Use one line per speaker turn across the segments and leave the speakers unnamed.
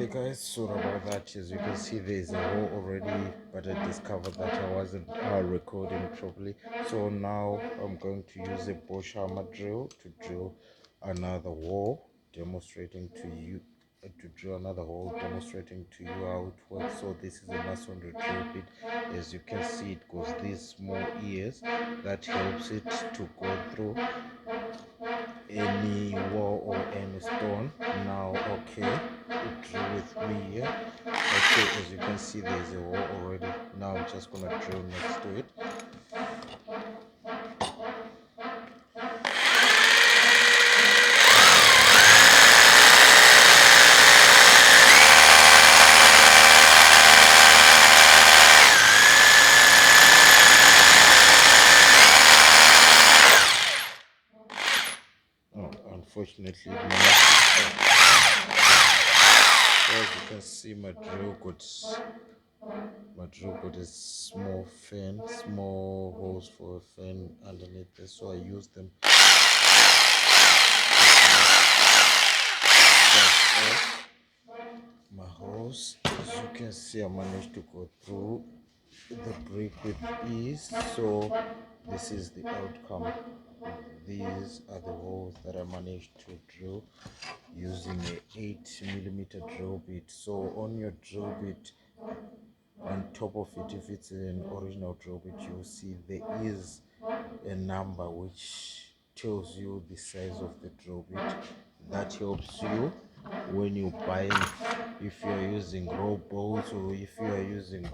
Okay guys, sorry about that. As you can see, there's a hole already, but I discovered that I wasn't recording properly. So now I'm going to use a bush hammer drill to drill another hole, demonstrating to you demonstrating to you how it works. So this is a masonry drill bit. As you can see, it goes these small ears that helps it to go through any wall or any stone. Now, okay, drill with me here. Okay, as you can see, there's a wall already. Now I'm just gonna drill next to it. Oh, unfortunately, as you can see, my drill got a small holes for a fan underneath this, so I use them off my hose. As you can see, I managed to go through the brick with ease. So this is the outcome. These are the holes that I managed to drill using a 8mm drill bit. So on your drill bit, on top of it, if it's an original drill bit, you'll see there is a number which tells you the size of the drill bit. That helps you when you buy, if you're using raw bolts or if you are using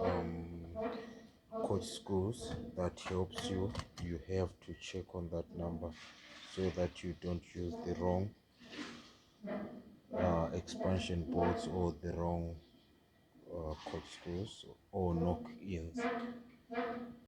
cord screws. That helps you. You have to check on that number so that you don't use the wrong expansion bolts or the wrong cord screws or knock ins.